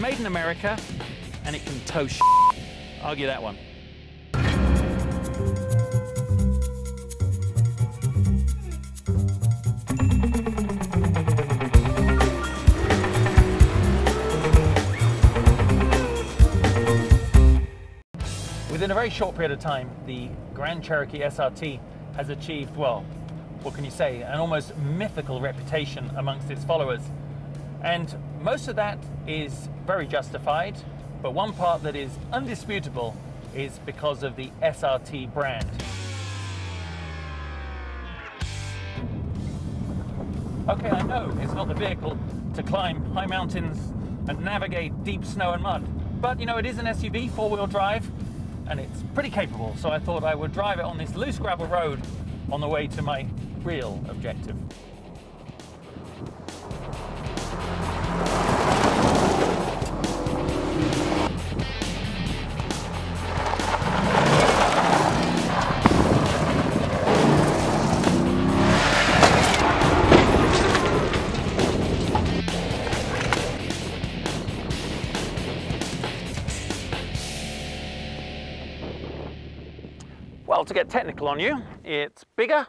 made in America, and it can tow shit. Argue that one. Within a very short period of time, the Grand Cherokee SRT has achieved, well, what can you say, an almost mythical reputation amongst its followers. And most of that is very justified, but one part that is undisputable is because of the SRT brand. Okay, I know it's not the vehicle to climb high mountains and navigate deep snow and mud, but you know, it is an SUV, four-wheel drive, and it's pretty capable, so I thought I would drive it on this loose gravel road on the way to my real objective. Well, to get technical on you, it's bigger,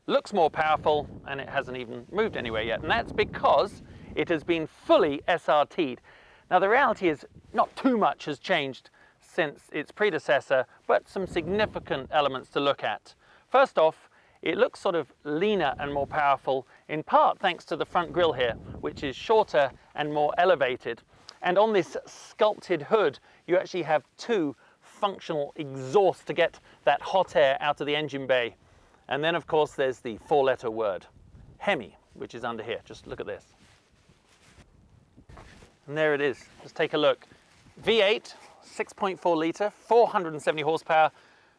looks more powerful, and it hasn't even moved anywhere yet. And that's because it has been fully SRT'd. Now, the reality is not too much has changed since its predecessor, but some significant elements to look at. First off, it looks sort of leaner and more powerful, in part thanks to the front grille here, which is shorter and more elevated. And on this sculpted hood, you actually have two functional exhaust to get that hot air out of the engine bay. And then of course there's the four-letter word, Hemi, which is under here. Just look at this. And there it is. Just take a look. V8, 6.4 litre, 470 horsepower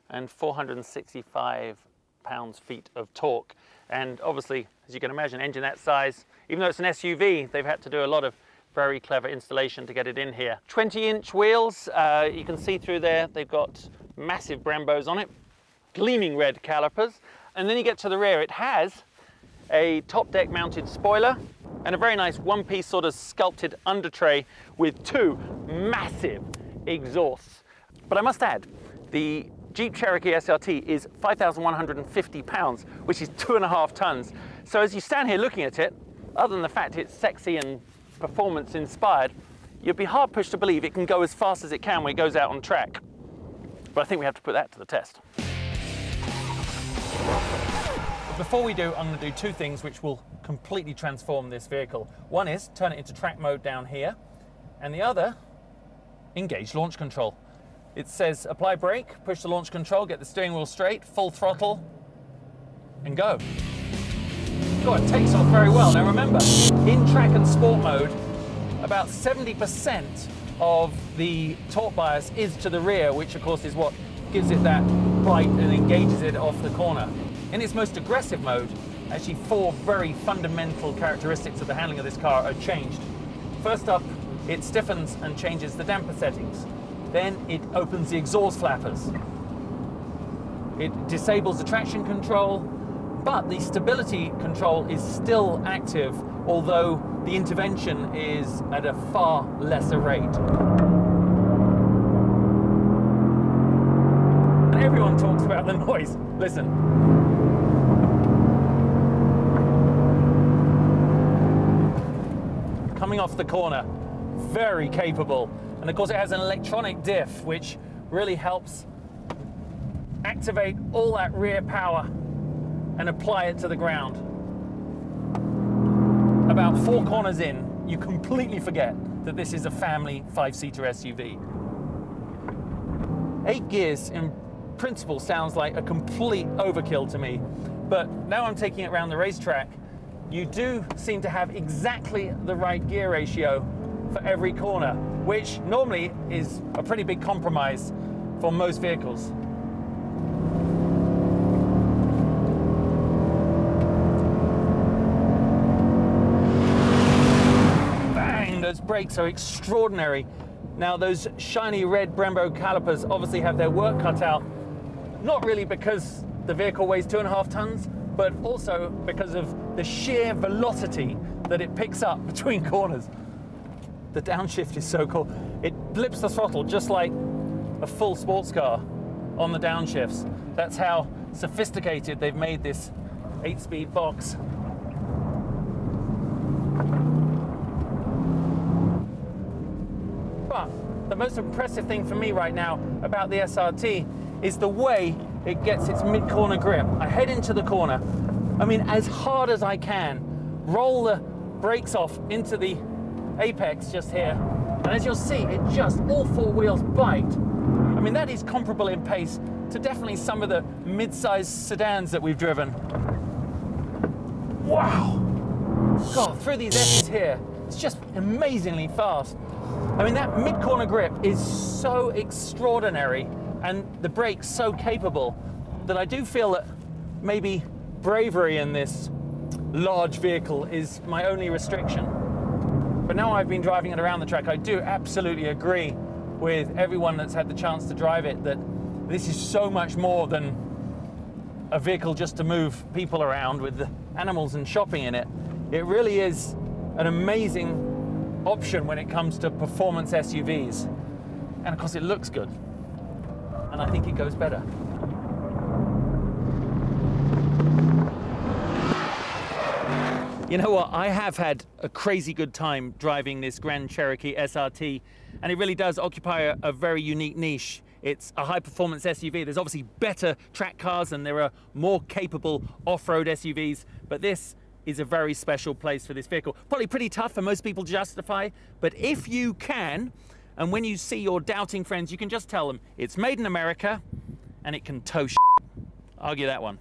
and 465 pounds-feet of torque. And obviously, as you can imagine, engine that size, even though it's an SUV, they've had to do a lot of very clever installation to get it in here. 20-inch wheels, you can see through there, they've got massive Brembos on it, gleaming red calipers. And then you get to the rear, it has a top deck mounted spoiler and a very nice one-piece sort of sculpted under tray with two massive exhausts. But I must add, the Jeep Cherokee SRT is 5,150 pounds, which is 2.5 tons. So as you stand here looking at it, other than the fact it's sexy and performance inspired, you'd be hard pushed to believe it can go as fast as it can when it goes out on track. But I think we have to put that to the test. But before we do, I'm going to do two things which will completely transform this vehicle. One is turn it into track mode down here, and the other, engage launch control. It says apply brake, push the launch control, get the steering wheel straight, full throttle, and go. God, it takes off very well. Now remember, in track and sport mode, about 70% of the torque bias is to the rear, which of course is what gives it that bite and engages it off the corner. In its most aggressive mode, actually four very fundamental characteristics of the handling of this car are changed. First up, it stiffens and changes the damper settings. Then it opens the exhaust flappers. It disables the traction control, but the stability control is still active, although the intervention is at a far lesser rate. And everyone talks about the noise. Listen. Coming off the corner, very capable. And of course it has an electronic diff, which really helps activate all that rear power and apply it to the ground. About 4 corners in, you completely forget that this is a family 5-seater SUV. 8 gears in principle sounds like a complete overkill to me, but now I'm taking it around the racetrack, you do seem to have exactly the right gear ratio for every corner, which normally is a pretty big compromise for most vehicles. Bang! Those brakes are extraordinary. Now those shiny red Brembo calipers obviously have their work cut out, not really because the vehicle weighs 2.5 tons, but also because of the sheer velocity that it picks up between corners. The downshift is so cool. It blips the throttle just like a full sports car on the downshifts. That's how sophisticated they've made this 8-speed box. But the most impressive thing for me right now about the SRT is the way it gets its mid-corner grip. I head into the corner, I mean, as hard as I can, roll the brakes off into the apex just here, and as you'll see, it just, all four wheels bite. I mean, that is comparable in pace to definitely some of the mid-sized sedans that we've driven. Wow! God, through these edges here, it's just amazingly fast. I mean, that mid-corner grip is so extraordinary and the brakes so capable that I do feel that maybe bravery in this large vehicle is my only restriction. But now I've been driving it around the track, I do absolutely agree with everyone that's had the chance to drive it that this is so much more than a vehicle just to move people around with the animals and shopping in it. It really is an amazing option when it comes to performance SUVs. And of course it looks good. And I think it goes better. You know what, I have had a crazy good time driving this Grand Cherokee SRT, and it really does occupy a very unique niche. It's a high-performance SUV. There's obviously better track cars and there are more capable off-road SUVs, but this is a very special place for this vehicle. Probably pretty tough for most people to justify, but if you can, and when you see your doubting friends, you can just tell them it's made in America and it can tow shit. Argue that one.